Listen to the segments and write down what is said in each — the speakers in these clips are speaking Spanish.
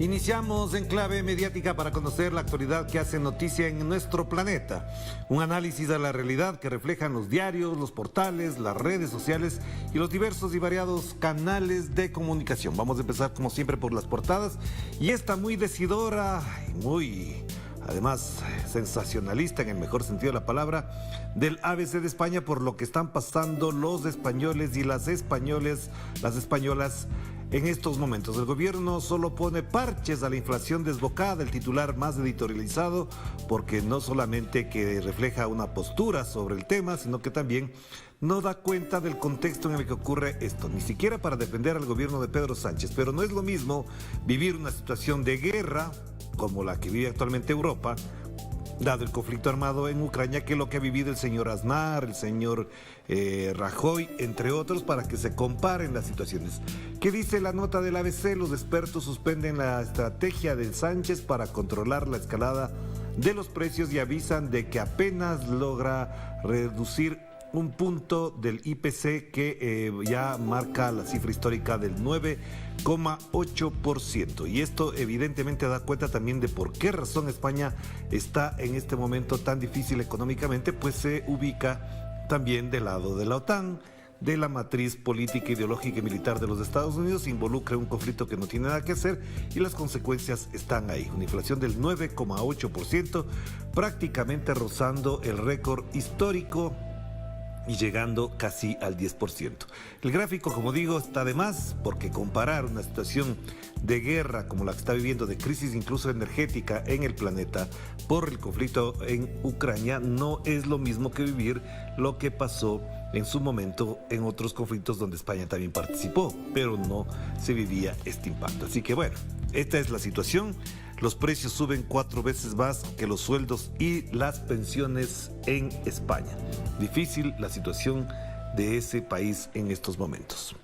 Iniciamos en clave mediática para conocer la actualidad que hace noticia en nuestro planeta. Un análisis de la realidad que reflejan los diarios, los portales, las redes sociales y los diversos y variados canales de comunicación. Vamos a empezar como siempre por las portadas y esta muy decidora y muy, además, sensacionalista en el mejor sentido de la palabra, del ABC de España por lo que están pasando los españoles y las españolas en estos momentos. El gobierno solo pone parches a la inflación desbocada, el titular más editorializado, porque no solamente que refleja una postura sobre el tema, sino que también no da cuenta del contexto en el que ocurre esto, ni siquiera para defender al gobierno de Pedro Sánchez. Pero no es lo mismo vivir una situación de guerra, como la que vive actualmente Europa, dado el conflicto armado en Ucrania, que lo que ha vivido el señor Aznar, el señor Rajoy, entre otros, para que se comparen las situaciones. ¿Qué dice la nota del ABC? Los expertos suspenden la estrategia de Sánchez para controlar la escalada de los precios y avisan de que apenas logra reducir un punto del IPC que ya marca la cifra histórica del 9,8%. Y esto evidentemente da cuenta también de por qué razón España está en este momento tan difícil económicamente, pues se ubica también del lado de la OTAN, de la matriz política, ideológica y militar de los Estados Unidos, involucra un conflicto que no tiene nada que hacer y las consecuencias están ahí. Una inflación del 9,8%, prácticamente rozando el récord histórico y llegando casi al 10%. El gráfico, como digo, está de más, porque comparar una situación de guerra como la que está viviendo, de crisis incluso energética en el planeta por el conflicto en Ucrania, no es lo mismo que vivir lo que pasó en su momento en otros conflictos donde España también participó, pero no se vivía este impacto. Así que bueno, esta es la situación. Los precios suben 4 veces más que los sueldos y las pensiones en España. Difícil la situación de ese país en estos momentos.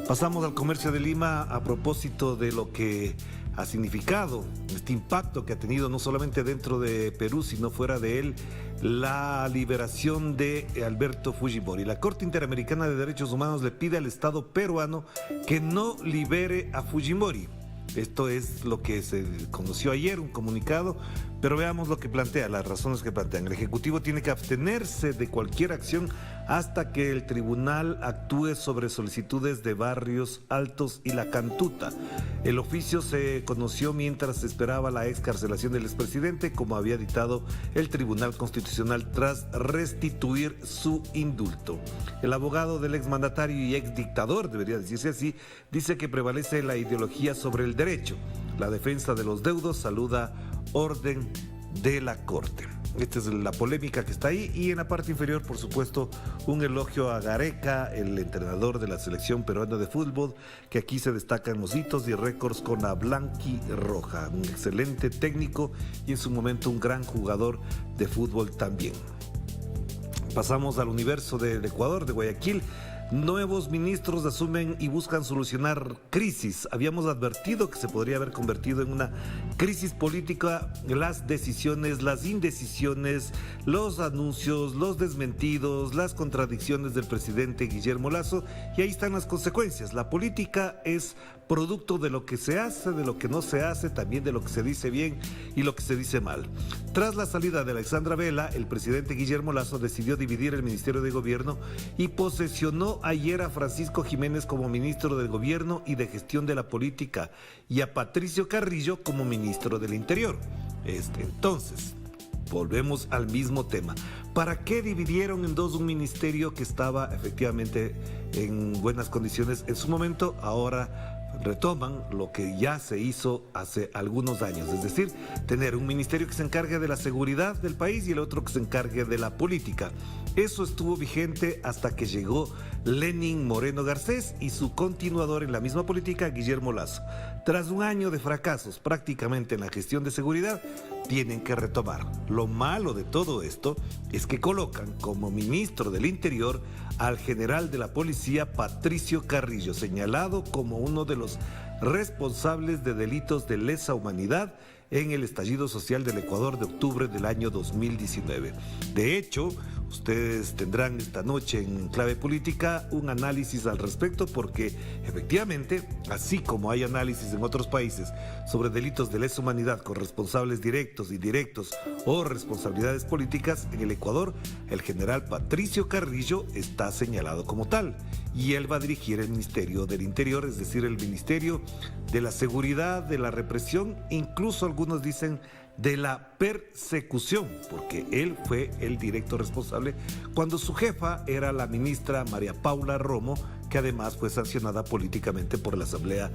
Pasamos al comercio de Lima a propósito de lo que ha significado este impacto que ha tenido no solamente dentro de Perú, sino fuera de él, la liberación de Alberto Fujimori. La Corte Interamericana de Derechos Humanos le pide al Estado peruano que no libere a Fujimori. Esto es lo que se conoció ayer, un comunicado, pero veamos lo que plantea, las razones que plantean. El Ejecutivo tiene que abstenerse de cualquier acción hasta que el tribunal actúe sobre solicitudes de Barrios Altos y La Cantuta. El oficio se conoció mientras se esperaba la excarcelación del expresidente, como había dictado el Tribunal Constitucional tras restituir su indulto. El abogado del exmandatario y exdictador, debería decirse así, dice que prevalece la ideología sobre el derecho. La defensa de los deudos saluda orden de la Corte. Esta es la polémica que está ahí, y en la parte inferior, por supuesto, un elogio a Gareca, el entrenador de la selección peruana de fútbol, que aquí se destacan los hitos y récords con la blanquirroja. Un excelente técnico y en su momento un gran jugador de fútbol también. Pasamos al universo del Ecuador, de Guayaquil. Nuevos ministros asumen y buscan solucionar crisis. Habíamos advertido que se podría haber convertido en una crisis política las decisiones, las indecisiones, los anuncios, los desmentidos, las contradicciones del presidente Guillermo Lasso, y ahí están las consecuencias. La política es producto de lo que se hace, de lo que no se hace, también de lo que se dice bien y lo que se dice mal. Tras la salida de Alexandra Vela, el presidente Guillermo Lasso decidió dividir el Ministerio de Gobierno y posesionó ayer a Francisco Jiménez como ministro del Gobierno y de Gestión de la Política y a Patricio Carrillo como ministro del Interior. Entonces, volvemos al mismo tema. ¿Para qué dividieron en dos un ministerio que estaba efectivamente en buenas condiciones en su momento? Ahora retoman lo que ya se hizo hace algunos años, es decir, tener un ministerio que se encargue de la seguridad del país y el otro que se encargue de la política. Eso estuvo vigente hasta que llegó Lenín Moreno Garcés y su continuador en la misma política, Guillermo Lasso. Tras un año de fracasos prácticamente en la gestión de seguridad, tienen que retomar. Lo malo de todo esto es que colocan como ministro del Interior al general de la policía Patricio Carrillo, señalado como uno de los responsables de delitos de lesa humanidad en el estallido social del Ecuador de octubre del año 2019. De hecho, Ustedes tendrán esta noche en Clave Política un análisis al respecto, porque efectivamente, así como hay análisis en otros países sobre delitos de lesa humanidad con responsables directos, indirectos o responsabilidades políticas, en el Ecuador el general Patricio Carrillo está señalado como tal y él va a dirigir el Ministerio del Interior, es decir, el Ministerio de la Seguridad, de la Represión, incluso algunos dicen de la persecución, porque él fue el directo responsable cuando su jefa era la ministra María Paula Romo, que además fue sancionada políticamente por la Asamblea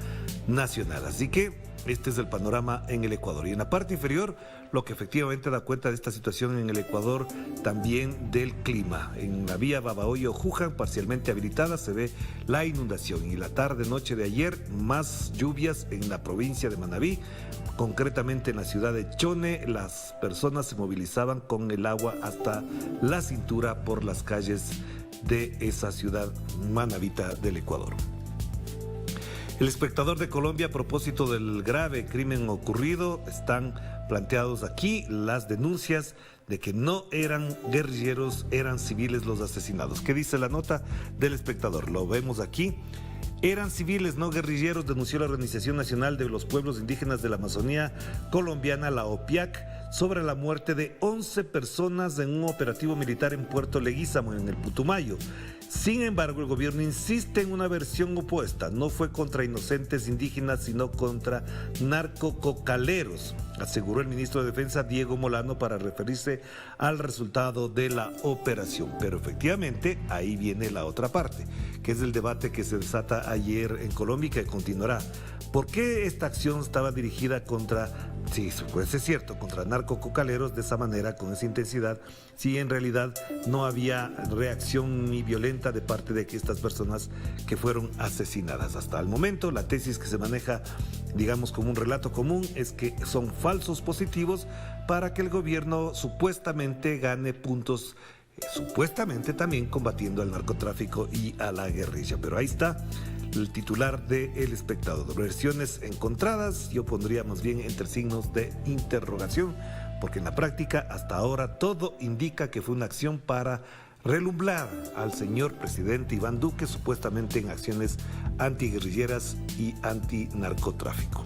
Nacional. Así que este es el panorama en el Ecuador. Y en la parte inferior, lo que efectivamente da cuenta de esta situación en el Ecuador, también del clima. En la vía Babahoyo-Juján, parcialmente habilitada, se ve la inundación. Y la tarde-noche de ayer, más lluvias en la provincia de Manabí, concretamente en la ciudad de Chone. Las personas se movilizaban con el agua hasta la cintura por las calles de esa ciudad manabita del Ecuador. El Espectador de Colombia, a propósito del grave crimen ocurrido, están planteados aquí las denuncias de que no eran guerrilleros, eran civiles los asesinados. ¿Qué dice la nota del Espectador? Lo vemos aquí. Eran civiles, no guerrilleros, denunció la Organización Nacional de los Pueblos Indígenas de la Amazonía Colombiana, la OPIAC, sobre la muerte de 11 personas en un operativo militar en Puerto Leguízamo, en el Putumayo. Sin embargo, el gobierno insiste en una versión opuesta. No fue contra inocentes indígenas, sino contra narcococaleros, aseguró el ministro de Defensa, Diego Molano, para referirse al resultado de la operación. Pero efectivamente, ahí viene la otra parte, que es el debate que se desata ayer en Colombia y que continuará. ¿Por qué esta acción estaba dirigida contra, sí, pues es cierto, contra narcococaleros de esa manera, con esa intensidad, si en realidad no había reacción ni violenta de parte de estas personas que fueron asesinadas? Hasta el momento, la tesis que se maneja, digamos, como un relato común, es que son falsos positivos para que el gobierno supuestamente gane puntos, supuestamente también combatiendo al narcotráfico y a la guerrilla. Pero ahí está el titular de El Espectador. Versiones encontradas, yo pondría más bien entre signos de interrogación, porque en la práctica hasta ahora todo indica que fue una acción para relumbrar al señor presidente Iván Duque, supuestamente en acciones antiguerrilleras y antinarcotráfico.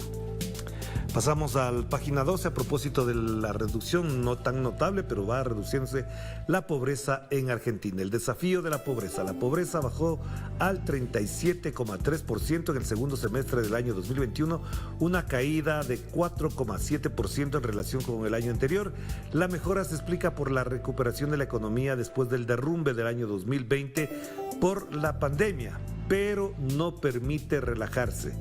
Pasamos a la página 12 a propósito de la reducción, no tan notable, pero va reduciéndose la pobreza en Argentina. El desafío de la pobreza. La pobreza bajó al 37,3% en el segundo semestre del año 2021, una caída de 4,7% en relación con el año anterior. La mejora se explica por la recuperación de la economía después del derrumbe del año 2020 por la pandemia, pero no permite relajarse.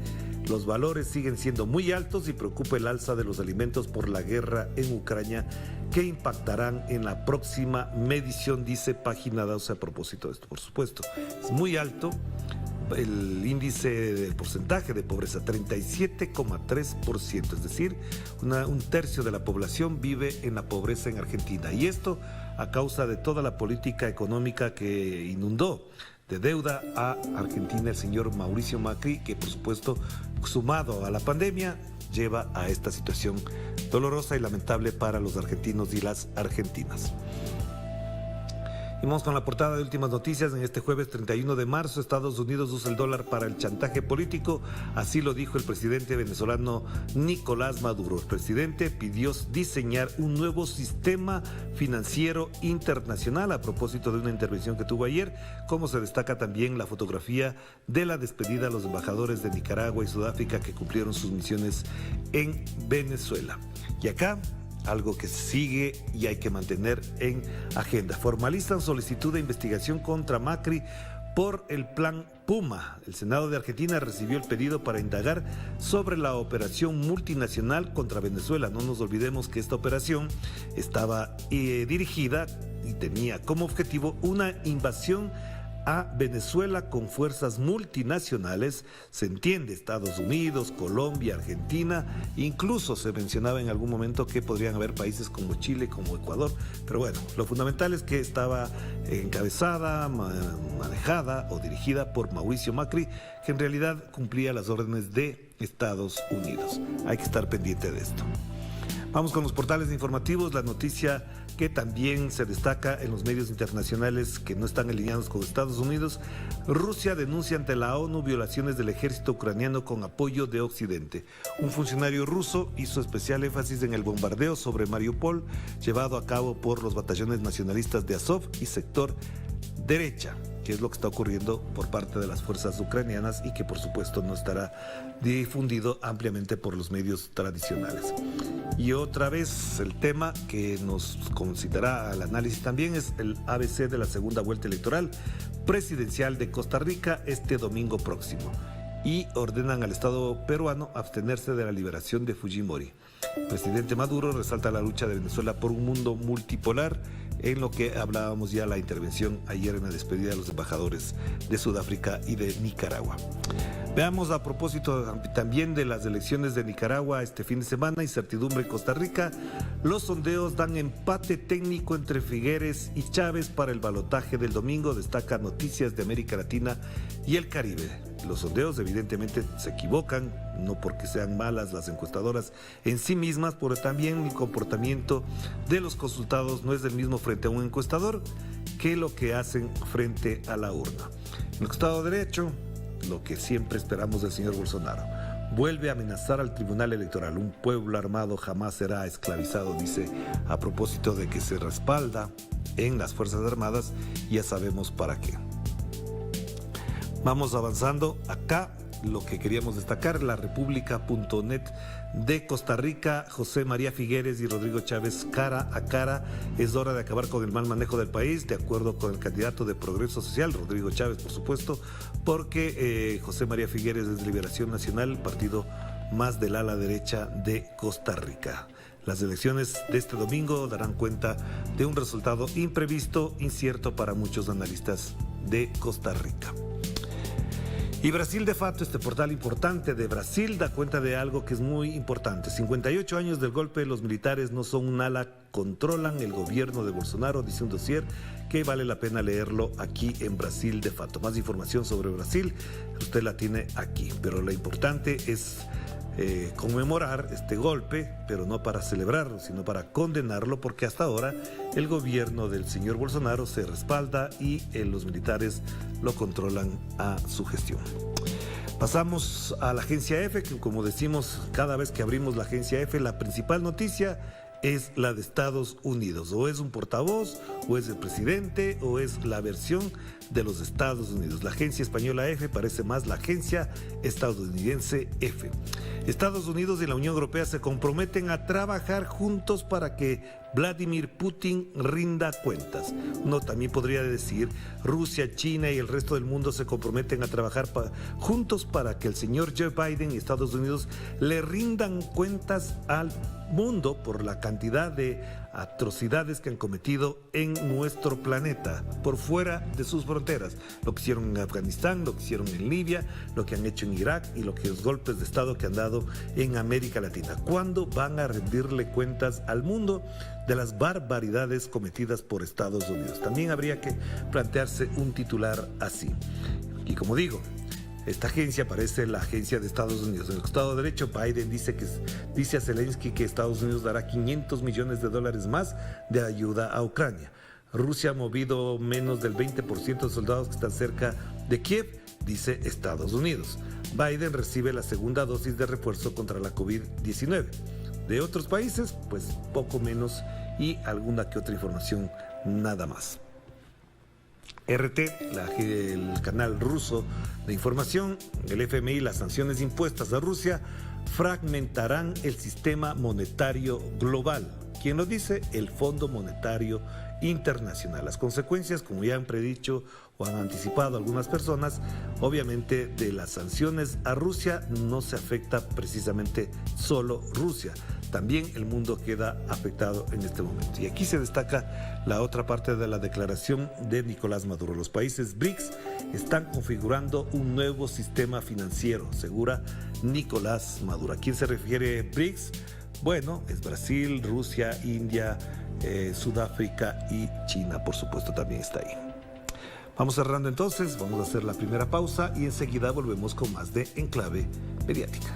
Los valores siguen siendo muy altos y preocupa el alza de los alimentos por la guerra en Ucrania, que impactarán en la próxima medición, dice página 12 a propósito de esto. Por supuesto, es muy alto el índice de porcentaje de pobreza, 37,3%, es decir, un tercio de la población vive en la pobreza en Argentina. Y esto a causa de toda la política económica que inundó de deuda a Argentina el señor Mauricio Macri, que por supuesto, sumado a la pandemia, lleva a esta situación dolorosa y lamentable para los argentinos y las argentinas. Y vamos con la portada de últimas noticias. En este jueves 31 de marzo, Estados Unidos usa el dólar para el chantaje político. Así lo dijo el presidente venezolano Nicolás Maduro. El presidente pidió diseñar un nuevo sistema financiero internacional a propósito de una intervención que tuvo ayer, como se destaca también la fotografía de la despedida a los embajadores de Nicaragua y Sudáfrica que cumplieron sus misiones en Venezuela. Y acá, algo que sigue y hay que mantener en agenda. Formalizan solicitud de investigación contra Macri por el plan Puma. El Senado de Argentina recibió el pedido para indagar sobre la operación multinacional contra Venezuela. No nos olvidemos que esta operación estaba dirigida y tenía como objetivo una invasión a Venezuela con fuerzas multinacionales, se entiende, Estados Unidos, Colombia, Argentina, incluso se mencionaba en algún momento que podrían haber países como Chile, como Ecuador, pero bueno, lo fundamental es que estaba encabezada, manejada o dirigida por Mauricio Macri, que en realidad cumplía las órdenes de Estados Unidos. Hay que estar pendiente de esto. Vamos con los portales informativos, la noticia que también se destaca en los medios internacionales que no están alineados con Estados Unidos. Rusia denuncia ante la ONU violaciones del ejército ucraniano con apoyo de Occidente. Un funcionario ruso hizo especial énfasis en el bombardeo sobre Mariupol llevado a cabo por los batallones nacionalistas de Azov y sector derecha, que es lo que está ocurriendo por parte de las fuerzas ucranianas y que por supuesto no estará difundido ampliamente por los medios tradicionales. Y otra vez el tema que nos concitará al análisis también es el ABC de la segunda vuelta electoral presidencial de Costa Rica este domingo próximo, y ordenan al Estado peruano abstenerse de la liberación de Fujimori. El presidente Maduro resalta la lucha de Venezuela por un mundo multipolar, en lo que hablábamos ya la intervención ayer en la despedida de los embajadores de Sudáfrica y de Nicaragua. Veamos a propósito también de las elecciones de Nicaragua este fin de semana, incertidumbre en Costa Rica. Los sondeos dan empate técnico entre Figueres y Chávez para el balotaje del domingo, destaca Noticias de América Latina y el Caribe. Los sondeos evidentemente se equivocan, no porque sean malas las encuestadoras en sí mismas, pero también el comportamiento de los consultados no es el mismo frente a un encuestador que lo que hacen frente a la urna. En el Estado de Derecho, lo que siempre esperamos del señor Bolsonaro, vuelve a amenazar al Tribunal Electoral. Un pueblo armado jamás será esclavizado, dice, a propósito de que se respalda en las Fuerzas Armadas, ya sabemos para qué. Vamos avanzando acá. Lo que queríamos destacar, la república.net de Costa Rica, José María Figueres y Rodrigo Chávez cara a cara. Es hora de acabar con el mal manejo del país, de acuerdo con el candidato de Progreso Social, Rodrigo Chávez, por supuesto, porque José María Figueres es de Liberación Nacional, partido más del ala derecha de Costa Rica. Las elecciones de este domingo darán cuenta de un resultado imprevisto, incierto para muchos analistas de Costa Rica. Y Brasil de Fato, este portal importante de Brasil, da cuenta de algo que es muy importante. 58 años del golpe, los militares no son un ala, controlan el gobierno de Bolsonaro, dice un dossier que vale la pena leerlo aquí en Brasil de Fato. Más información sobre Brasil, usted la tiene aquí, pero lo importante es conmemorar este golpe, pero no para celebrarlo, sino para condenarlo, porque hasta ahora el gobierno del señor Bolsonaro se respalda y los militares lo controlan a su gestión. Pasamos a la agencia F, que como decimos cada vez que abrimos la agencia F, la principal noticia es la de Estados Unidos. O es un portavoz, o es el presidente, o es la versión de los Estados Unidos. La agencia española F parece más la agencia estadounidense F. Estados Unidos y la Unión Europea se comprometen a trabajar juntos para que Vladimir Putin rinda cuentas. Uno también podría decir Rusia, China y el resto del mundo se comprometen a trabajar juntos para que el señor Joe Biden y Estados Unidos le rindan cuentas al mundo por la cantidad de atrocidades que han cometido en nuestro planeta, por fuera de sus fronteras. Lo que hicieron en Afganistán, lo que hicieron en Libia, lo que han hecho en Irak y los golpes de Estado que han dado en América Latina. ¿Cuándo van a rendirle cuentas al mundo de las barbaridades cometidas por Estados Unidos? También habría que plantearse un titular así. Y como digo, esta agencia parece la agencia de Estados Unidos. En el Estado de Derecho, Biden dice a Zelensky que Estados Unidos dará $500 millones más de ayuda a Ucrania. Rusia ha movido menos del 20% de soldados que están cerca de Kiev, dice Estados Unidos. Biden recibe la segunda dosis de refuerzo contra la COVID-19. De otros países, pues poco menos y alguna que otra información nada más. RT, el canal ruso de información, el FMI, las sanciones impuestas a Rusia fragmentarán el sistema monetario global. ¿Quién lo dice? El Fondo Monetario Internacional. Las consecuencias, como ya han predicho o han anticipado algunas personas, obviamente de las sanciones a Rusia no se afecta precisamente solo Rusia. También el mundo queda afectado en este momento. Y aquí se destaca la otra parte de la declaración de Nicolás Maduro. Los países BRICS están configurando un nuevo sistema financiero, asegura Nicolás Maduro. ¿A quién se refiere BRICS? Bueno, es Brasil, Rusia, India, Sudáfrica y China, por supuesto, también está ahí. Vamos cerrando entonces, vamos a hacer la primera pausa y enseguida volvemos con más de Enclave Mediática.